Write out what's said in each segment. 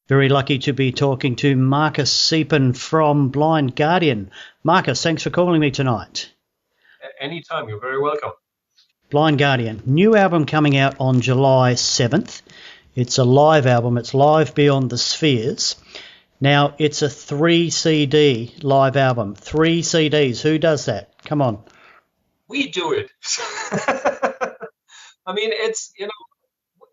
Very lucky to be talking to Marcus Siepen from Blind Guardian. Marcus, thanks for calling me tonight. Anytime, you're very welcome. Blind Guardian, new album coming out on July 7th. It's a live album. It's Live Beyond the Spheres. Now, it's a 3 CD live album. 3 CDs. Who does that? Come on. We do it. I mean,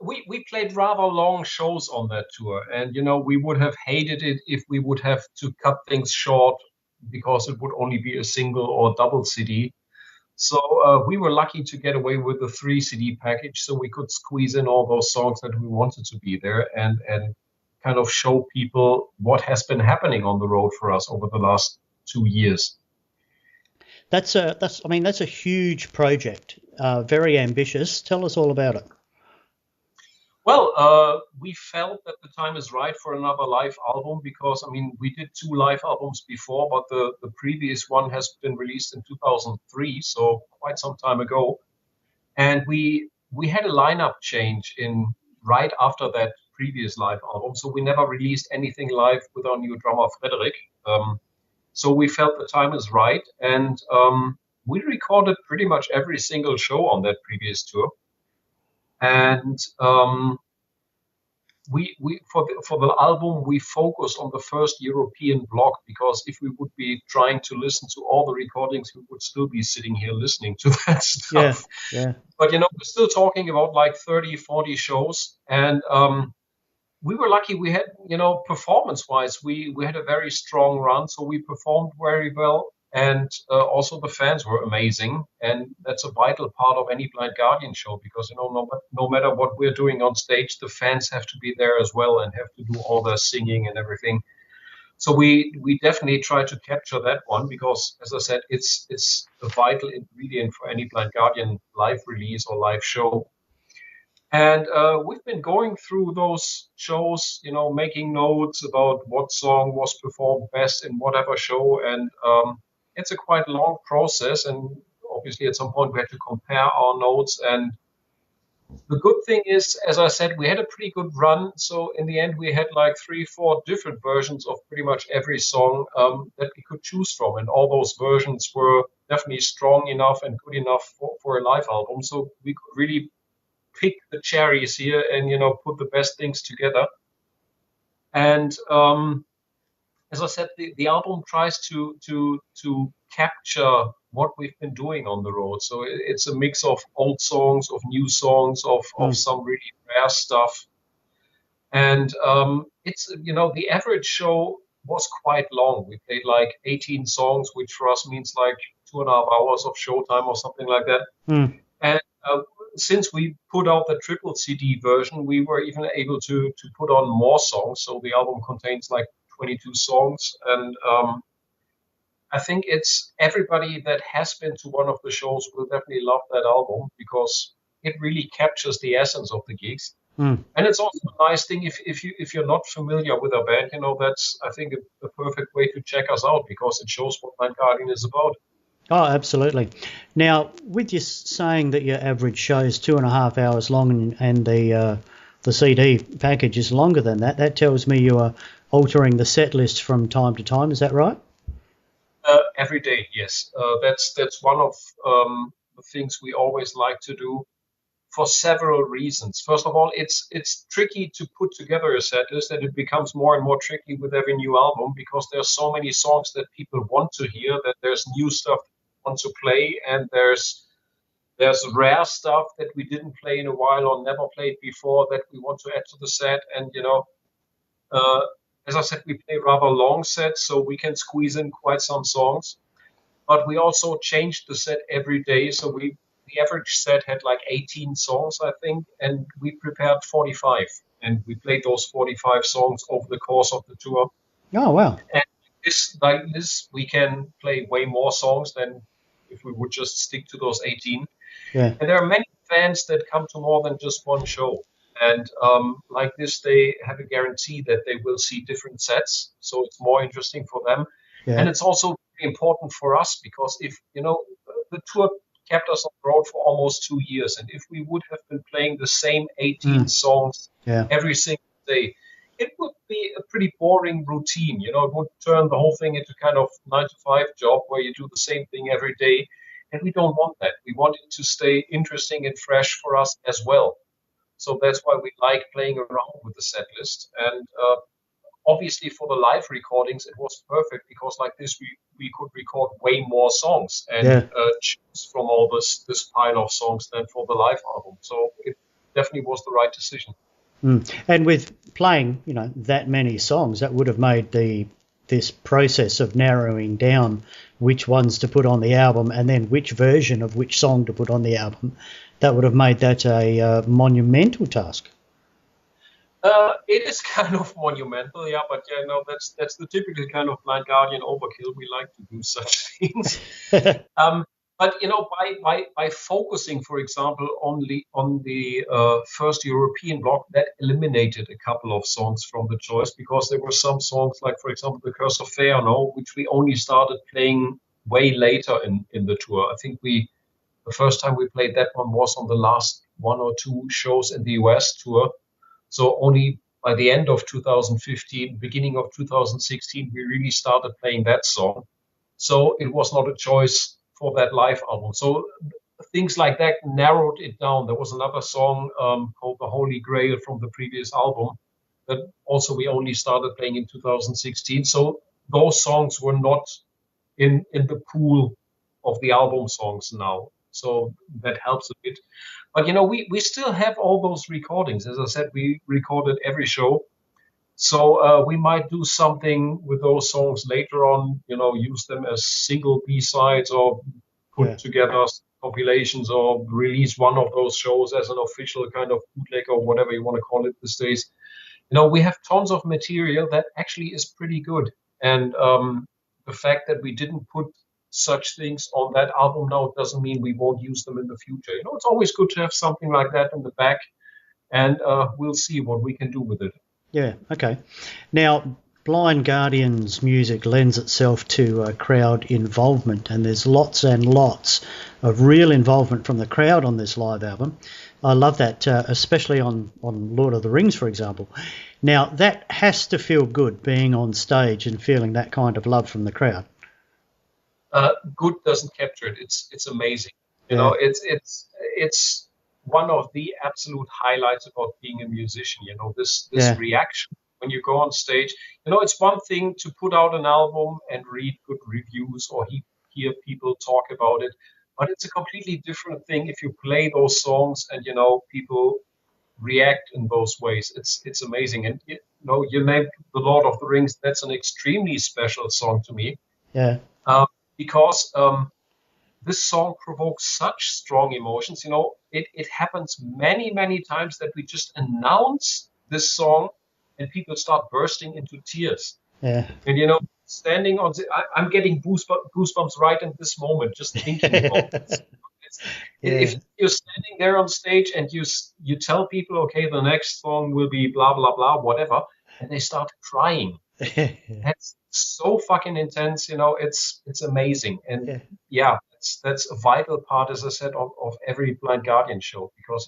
we played rather long shows on that tour, and we would have hated it if we would have to cut things short because it would only be a single or double CD. So we were lucky to get away with the 3 CD package, so we could squeeze in all those songs that we wanted to be there and kind of show people what has been happening on the road for us over the last 2 years. That's a huge project. Very ambitious. Tell us all about it. Well, we felt that the time is right for another live album because, I mean, we did 2 live albums before, but the previous one has been released in 2003, so quite some time ago. And we had a lineup change in right after that previous live album, so we never released anything live with our new drummer Frederick. So we felt the time is right, and we recorded pretty much every single show on that previous tour. And we for the album we focused on the first European block because if we would be trying to listen to all the recordings, we would still be sitting here listening to that stuff. Yeah. But we're still talking about like 30, 40 shows, and we were lucky. We had performance-wise, we had a very strong run, so we performed very well. And also the fans were amazing, and that's a vital part of any Blind Guardian show because no matter what we're doing on stage, the fans have to be there as well and have to do all their singing and everything. So we definitely try to capture that one because, as I said, it's a vital ingredient for any Blind Guardian live release or live show. And we've been going through those shows, making notes about what song was performed best in whatever show, and it's a quite long process, and obviously at some point we had to compare our notes. And the good thing is, as I said, we had a pretty good run. So in the end, we had like 3, 4 different versions of pretty much every song that we could choose from. And all those versions were definitely strong enough and good enough for a live album. So we could really pick the cherries here and, put the best things together. And as I said, the album tries to capture what we've been doing on the road. So it's a mix of old songs, of new songs, of some really rare stuff. And it's the average show was quite long. We played like 18 songs, which for us means like 2.5 hours of showtime or something like that. And since we put out the triple CD version, we were even able to put on more songs. So the album contains like 22 songs, and I think it's everybody that has been to one of the shows will definitely love that album because it really captures the essence of the gigs. And it's also a nice thing if you're not familiar with our band, that's I think a perfect way to check us out because it shows what Blind Guardian is about. Oh, absolutely. Now, with you saying that your average show is 2.5 hours long and the CD package is longer than that, that tells me you are altering the set list from time to time. Is that right? Every day, yes. That's one of the things we always like to do for several reasons. First of all, it's tricky to put together a set list, and it becomes more and more tricky with every new album because there's so many songs that people want to hear, that there's new stuff they want to play, and there's rare stuff that we didn't play in a while or never played before that we want to add to the set. And as I said, we play rather long sets, so we can squeeze in quite some songs. But we also changed the set every day, so the average set had like 18 songs, I think, and we prepared 45, and we played those 45 songs over the course of the tour. Oh, wow. And like this, we can play way more songs than if we would just stick to those 18. Yeah. And there are many fans that come to more than just one show. And like this, they have a guarantee that they will see different sets, so it's more interesting for them. Yeah. And it's also important for us because if, the tour kept us on the road for almost 2 years. And if we would have been playing the same 18 songs every single day, it would be a pretty boring routine. It would turn the whole thing into kind of 9 to 5 job where you do the same thing every day. And we don't want that. We want it to stay interesting and fresh for us as well. So that's why we like playing around with the set list. And obviously for the live recordings, it was perfect because like this, we could record way more songs and Yeah. choose from all this pile of songs than for the live album. So it definitely was the right decision. And with playing, that many songs, that would have made this process of narrowing down which ones to put on the album and then which version of which song to put on the album, that would have made that a monumental task. It is kind of monumental, yeah, but yeah, no, that's the typical kind of Blind Guardian overkill. We like to do such things. Um, but by focusing, for example, only on the first European block, that eliminated a couple of songs from the choice because there were some songs, like for example, The Curse of Fëanor, which we only started playing way later in the tour. I think the first time we played that one was on the last 1 or 2 shows in the US tour. So only by the end of 2015, beginning of 2016, we really started playing that song. So it was not a choice for that live album. So things like that narrowed it down. There was another song called The Holy Grail from the previous album that also we only started playing in 2016. So those songs were not in the pool of the album songs now. So that helps a bit. But we still have all those recordings. As I said, we recorded every show. So we might do something with those songs later on, use them as single B-sides or Yeah. put together compilations or release one of those shows as an official kind of bootleg or whatever you want to call it these days. We have tons of material that actually is pretty good. And the fact that we didn't put such things on that album now doesn't mean we won't use them in the future. It's always good to have something like that in the back, and we'll see what we can do with it. Yeah, okay. Now, Blind Guardian's music lends itself to crowd involvement, and there's lots and lots of real involvement from the crowd on this live album. I love that, especially on Lord of the Rings, for example. Now, that has to feel good, being on stage and feeling that kind of love from the crowd. Good doesn't capture it. It's amazing. Yeah. It's one of the absolute highlights about being a musician. This Yeah. reaction when you go on stage. It's one thing to put out an album and read good reviews or hear people talk about it, but it's a completely different thing if you play those songs and people react in those ways. It's amazing. And you named The Lord of the Rings. That's an extremely special song to me. Yeah. Because this song provokes such strong emotions. It happens many, many times that we just announce this song and people start bursting into tears. Yeah. And, standing on I'm getting goosebumps right in this moment, just thinking about this. Yeah. If you're standing there on stage and you tell people, okay, the next song will be blah, blah, blah, whatever, and they start crying. That's so fucking intense, it's amazing. And yeah, that's a vital part, as I said, of every Blind Guardian show, because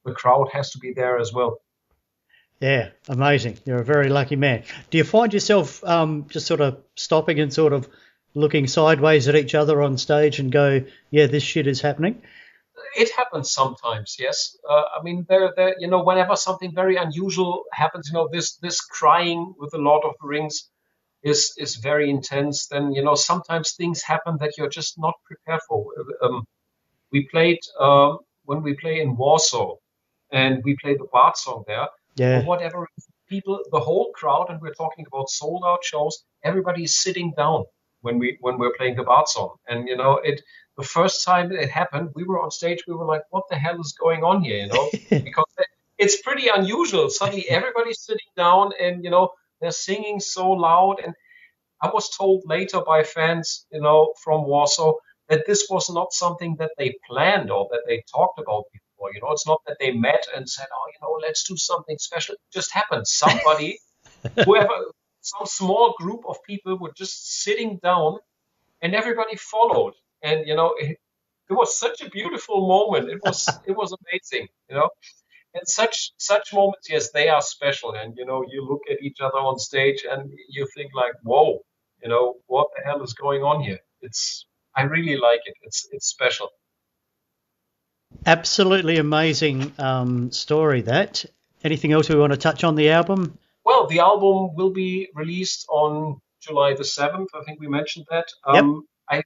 the crowd has to be there as well. Yeah, amazing. You're a very lucky man. Do you find yourself just sort of stopping and sort of looking sideways at each other on stage and go, yeah, this shit is happening? It happens sometimes, yes. I mean, whenever something very unusual happens, this crying with the Lord of the Rings is very intense. Then sometimes things happen that you're just not prepared for. We played when we play in Warsaw, and we played the Bard song there. Yeah. For whatever people, the whole crowd, and we're talking about sold out shows, everybody is sitting down when we're playing the Bard song. And the first time it happened, we were on stage, we were like, what the hell is going on here? Because it's pretty unusual. Suddenly everybody's sitting down and they're singing so loud. And I was told later by fans, from Warsaw, that this was not something that they planned or that they talked about before. It's not that they met and said, oh, let's do something special. It just happened. Somebody, whoever, some small group of people were just sitting down and everybody followed. And, it was such a beautiful moment. It was amazing, And such moments, yes, they are special. And you look at each other on stage and you think like, whoa, what the hell is going on here? I really like it. It's special. Absolutely amazing story that. Anything else we want to touch on the album? Well, the album will be released on July the 7th. I think we mentioned that. Yep.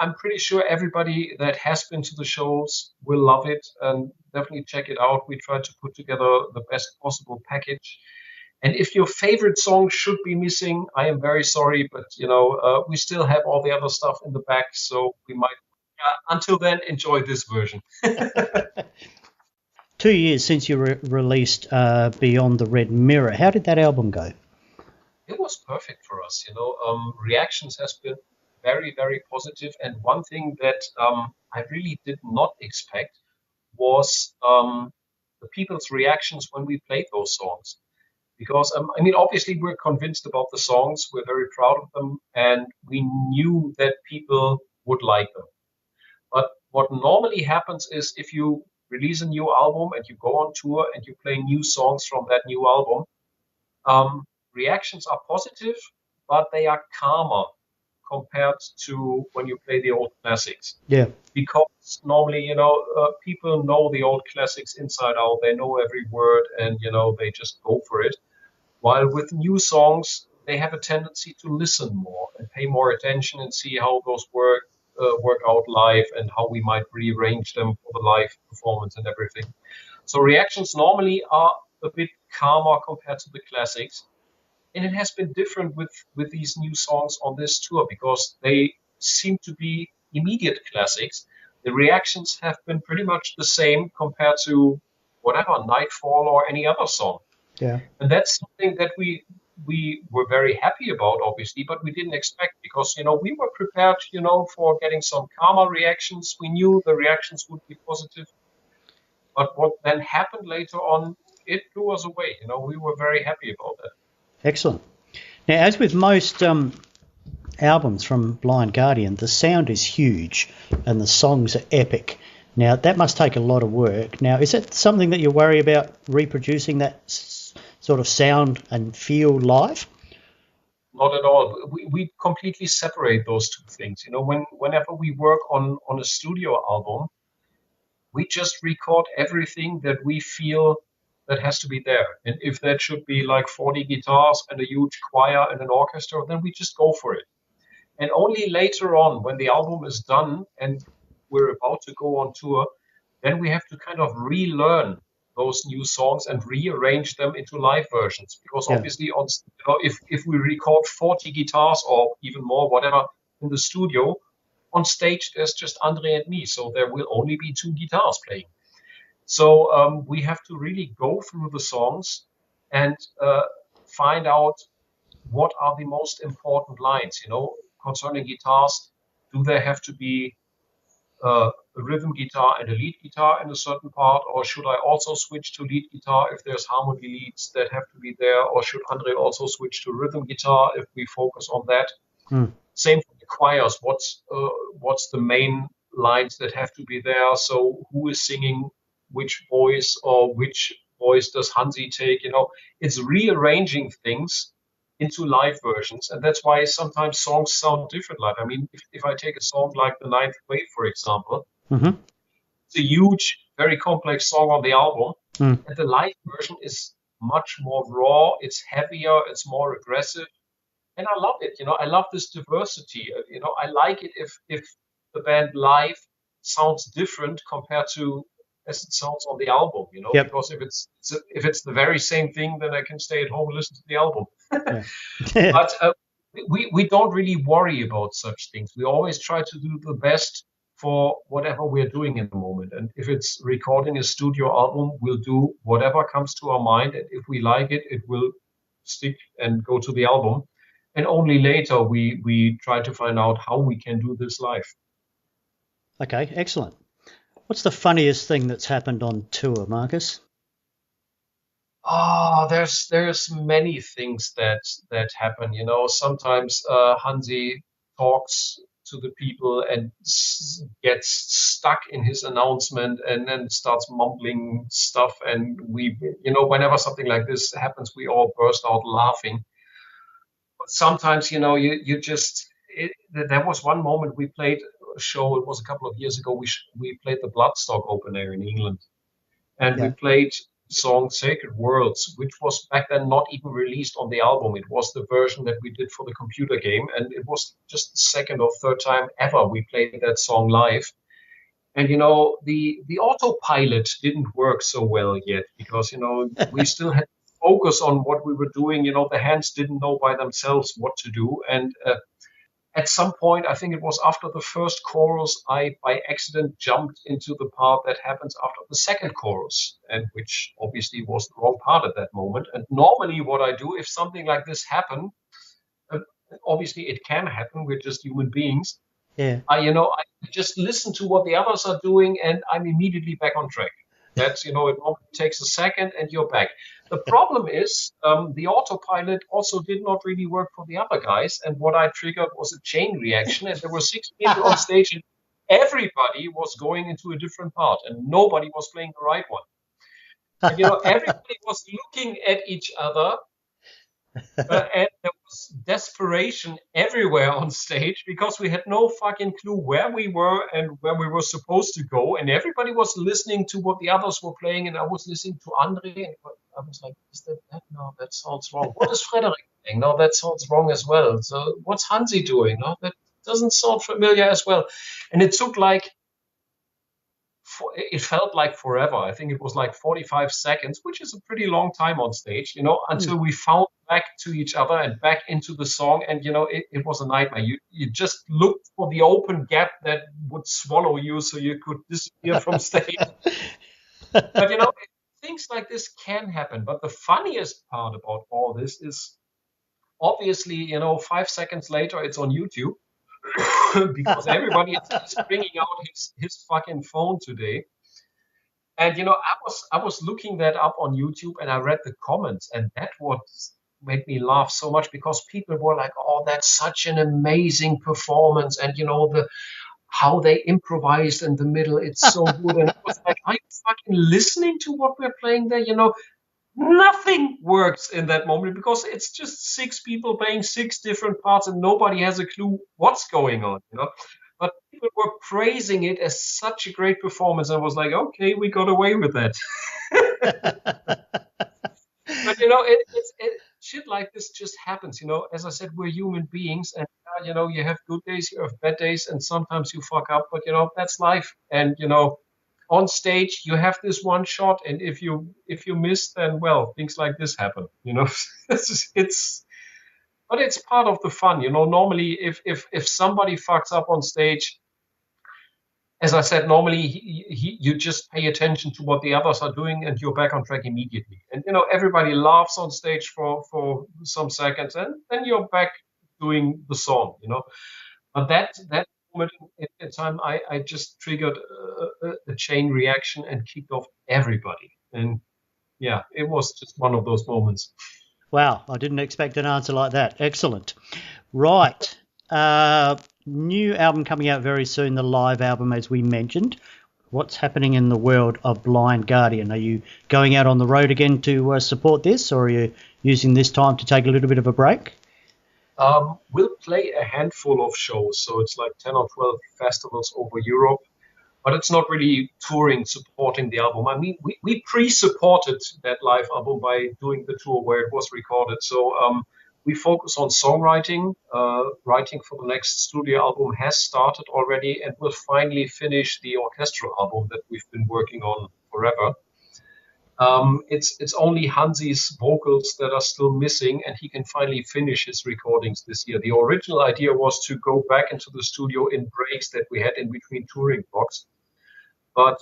I'm pretty sure everybody that has been to the shows will love it and definitely check it out. We tried to put together the best possible package. And if your favorite song should be missing, I am very sorry, but we still have all the other stuff in the back, so we might. Until then, enjoy this version. 2 years since you released Beyond the Red Mirror. How did that album go? It was perfect for us. Reactions has been very, very positive. And one thing that I really did not expect was the people's reactions when we played those songs. Because, I mean, obviously, we're convinced about the songs, we're very proud of them, and we knew that people would like them. But what normally happens is if you release a new album and you go on tour and you play new songs from that new album, um, reactions are positive, but they are calmer compared to when you play the old classics. Yeah. Because normally, people know the old classics inside out. They know every word, and they just go for it. While with new songs, they have a tendency to listen more and pay more attention and see how those work out live and how we might rearrange them for the live performance and everything. So reactions normally are a bit calmer compared to the classics, and it has been different with these new songs on this tour because they seem to be immediate classics. The reactions have been pretty much the same compared to whatever Nightfall or any other song. Yeah. And that's something that we were very happy about, obviously, but we didn't expect because we were prepared, for getting some calmer reactions. We knew the reactions would be positive, but what then happened later on, it blew us away. We were very happy about that. Excellent. Now, as with most albums from Blind Guardian, the sound is huge and the songs are epic. Now, that must take a lot of work. Now, is it something that you worry about reproducing that sort of sound and feel live? Not at all. We completely separate those two things. Whenever we work on a studio album, we just record everything that we feel that has to be there. And if that should be like 40 guitars and a huge choir and an orchestra, then we just go for it. And only later on, when the album is done and we're about to go on tour, then we have to kind of relearn those new songs and rearrange them into live versions. Because Yeah. obviously, if we record 40 guitars or even more, whatever, in the studio, on stage there's just Andre and me, so there will only be two guitars playing. So we have to really go through the songs and find out what are the most important lines, concerning guitars. Do there have to be a rhythm guitar and a lead guitar in a certain part, or should I also switch to lead guitar if there's harmony leads that have to be there, or should Andre also switch to rhythm guitar if we focus on that? Mm. Same for the choirs. What's the main lines that have to be there? So who is singing which voice, or which voice does Hansi take? It's rearranging things into live versions, and that's why sometimes songs sound different live. I mean, if I take a song like The Ninth Wave, for example, Mm-hmm. it's a huge, very complex song on the album, Mm. and the live version is much more raw. It's heavier. It's more aggressive, and I love it. I love this diversity. I like it if the band live sounds different compared to as it sounds on the album. Yep. Because if it's the very same thing, then I can stay at home and listen to the album. Yeah. But we don't really worry about such things. We always try to do the best for whatever we're doing in the moment. And if it's recording a studio album, we'll do whatever comes to our mind. And if we like it, it will stick and go to the album. And only later we try to find out how we can do this live. Okay, excellent. What's the funniest thing that's happened on tour, Marcus? Oh, there's many things that happen. Sometimes Hansi talks to the people and gets stuck in his announcement and then starts mumbling stuff. And whenever something like this happens, we all burst out laughing. But sometimes, you just, there was one moment we played a show, it was a couple of years ago, we played the Bloodstock open air in England. And we Yeah. played the song Sacred Worlds, which was back then not even released on the album. It was the version that we did for the computer game. And it was just the second or third time ever we played that song live. And, the autopilot didn't work so well yet because, we still had to focus on what we were doing. The hands didn't know by themselves what to do. And at some point, I think it was after the first chorus, I by accident jumped into the part that happens after the second chorus, and which obviously was the wrong part at that moment. And normally, what I do, if something like this happen, uh, obviously it can happen. We're just human beings. Yeah. I just listen to what the others are doing, and I'm immediately back on track. That's, it normally takes a second and you're back. The problem is the autopilot also did not really work for the other guys. And what I triggered was a chain reaction. And there were 6 people on stage, and everybody was going into a different part, and nobody was playing the right one. And, everybody was looking at each other. And there was desperation everywhere on stage because we had no fucking clue where we were and where we were supposed to go. And everybody was listening to what the others were playing. And I was listening to Andre. And I was like, is that? No, that sounds wrong. What is Frederick playing? No, that sounds wrong as well. So what's Hansi doing? No, that doesn't sound familiar as well. And it took it felt like forever. I think it was like 45 seconds, which is a pretty long time on stage, until we found back to each other and back into the song. And, it was a nightmare. You just looked for the open gap that would swallow you so you could disappear from stage. But, things like this can happen. But the funniest part about all this is obviously, 5 seconds later, it's on YouTube. Because everybody is bringing out his fucking phone today. And I was looking that up on YouTube, and I read the comments, and that what made me laugh so much, because people were like, "Oh, that's such an amazing performance," and how they improvised in the middle, it's so good. And I was like, "Are you fucking listening to what we're playing there?" Nothing works in that moment because it's just 6 people playing 6 different parts and nobody has a clue what's going on, But people were praising it as such a great performance. I was like, okay, we got away with that. But shit like this just happens. As I said, we're human beings, and you have good days, you have bad days, and sometimes you fuck up. But that's life. And on stage you have this one shot, and if you miss, then well, things like this happen. But it's part of the fun. Normally if somebody fucks up on stage, as I said, normally you just pay attention to what the others are doing and you're back on track immediately. And everybody laughs on stage for some seconds, and then you're back doing the song. But that moment in time, I just triggered a chain reaction and kicked off everybody. And yeah, it was just one of those moments. Wow, I didn't expect an answer like that. Excellent. Right. New album coming out very soon, the live album, as we mentioned. What's happening in the world of Blind Guardian? Are you going out on the road again to support this, or are you using this time to take a little bit of a break? We'll play a handful of shows, so it's like 10 or 12 festivals over Europe, but it's not really touring, supporting the album. I mean, we pre-supported that live album by doing the tour where it was recorded. So we focus on songwriting. Writing for the next studio album has started already, and we'll finally finish the orchestral album that we've been working on forever. It's only Hansi's vocals that are still missing, and he can finally finish his recordings this year. The original idea was to go back into the studio in breaks that we had in between touring blocks, but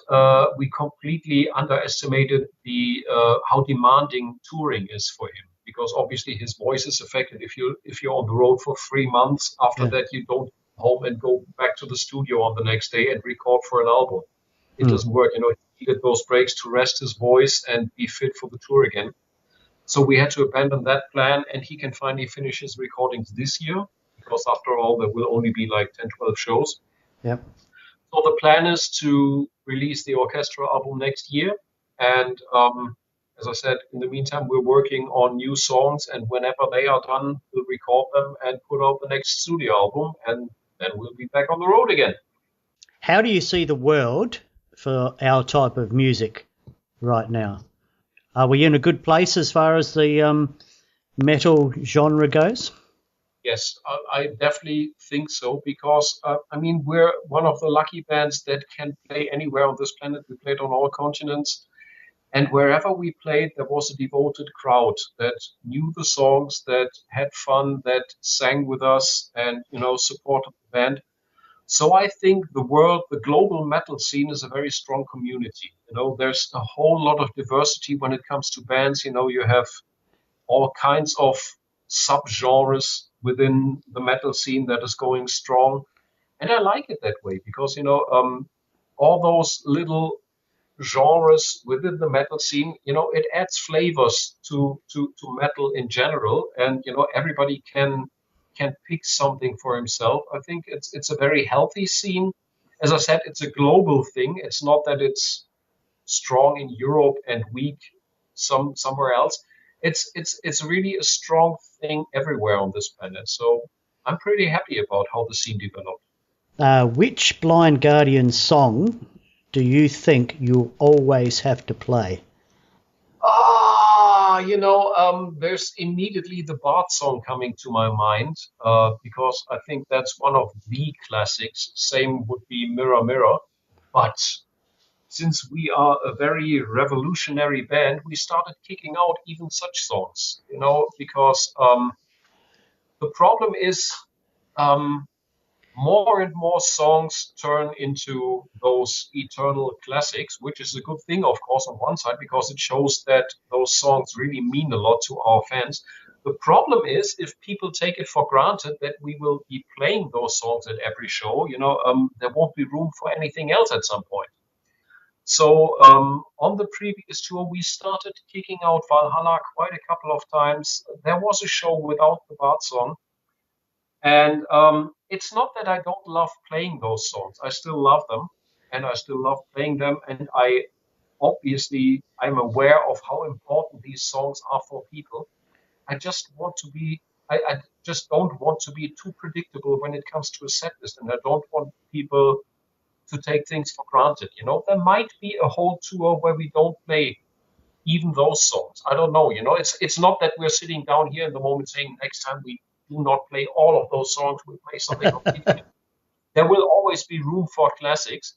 we completely underestimated the how demanding touring is for him, because obviously his voice is affected if you're on the road for 3 months. After that, you don't go home and go back to the studio on the next day and record for an album. It doesn't work. He needed those breaks to rest his voice and be fit for the tour again. So we had to abandon that plan, and he can finally finish his recordings this year. because after all, there will only be like 10, 12 shows. Yep. So the plan is to release the orchestra album next year. And as I said, in the meantime, we're working on new songs. And whenever they are done, we'll record them and put out the next studio album. And then we'll be back on the road again. How do you see the world for our type of music right now? Are we in a good place as far as the metal genre goes? Yes, I definitely think so because, I mean, we're one of the lucky bands that can play anywhere on this planet. We played on all continents. And wherever we played, there was a devoted crowd that knew the songs, that had fun, that sang with us and, supported the band. So I think the global metal scene is a very strong community. There's a whole lot of diversity when it comes to bands. You have all kinds of subgenres within the metal scene that is going strong. And I like it that way because, all those little genres within the metal scene, it adds flavors to metal in general. And, everybody can pick something for himself. I think it's a very healthy scene. As I said, it's a global thing. It's not that it's strong in Europe and weak somewhere else. It's really a strong thing everywhere on this planet. So I'm pretty happy about how the scene developed. Which Blind Guardian song do you think you'll always have to play? There's immediately the Bart song coming to my mind because I think that's one of the classics. Same would be Mirror Mirror. But since we are a very revolutionary band, we started kicking out even such songs, because the problem is um, more and more songs turn into those eternal classics, which is a good thing, of course, on one side, because it shows that those songs really mean a lot to our fans. The problem is if people take it for granted that we will be playing those songs at every show, there won't be room for anything else at some point. So on the previous tour, we started kicking out Valhalla quite a couple of times. There was a show without the Bart song. And it's not that I don't love playing those songs. I still love them and I still love playing them. And I'm aware of how important these songs are for people. I just want to be, I just don't want to be too predictable when it comes to a set list. And I don't want people to take things for granted. There might be a whole tour where we don't play even those songs. I don't know. It's not that we're sitting down here in the moment saying next time we do not play all of those songs. We'll play something completely. There will always be room for classics.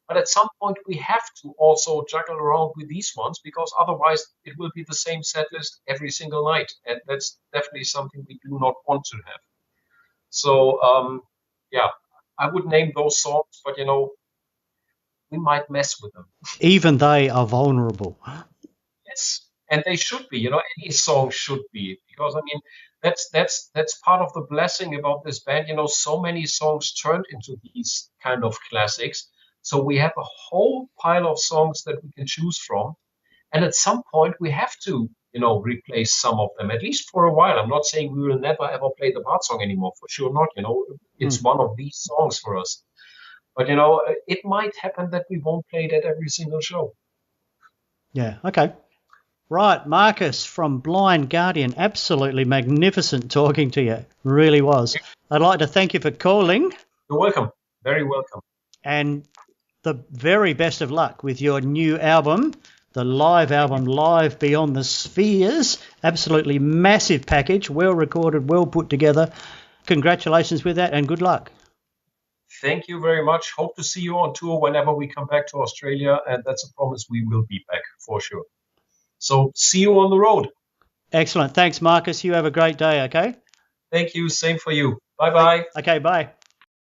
But at some point, we have to also juggle around with these ones because otherwise it will be the same set list every single night. And that's definitely something we do not want to have. So, yeah, I would name those songs, but, we might mess with them. Even they are vulnerable. Yes, and they should be. Any song should be because I mean that's part of the blessing about this band. So many songs turned into these kind of classics. So we have a whole pile of songs that we can choose from, and at some point we have to, replace some of them at least for a while. I'm not saying we will never ever play the Bart song anymore. For sure not. It's one of these songs for us. But it might happen that we won't play it at every single show. Yeah. Okay. Right, Marcus from Blind Guardian, absolutely magnificent talking to you. Really was. I'd like to thank you for calling. You're welcome. Very welcome. And the very best of luck with your new album, the live album, Live Beyond the Spheres. Absolutely massive package, well recorded, well put together. Congratulations with that and good luck. Thank you very much. Hope to see you on tour whenever we come back to Australia. And that's a promise, we will be back for sure. So see you on the road. Excellent. Thanks, Marcus. You have a great day, okay? Thank you. Same for you. Bye-bye. Okay, bye.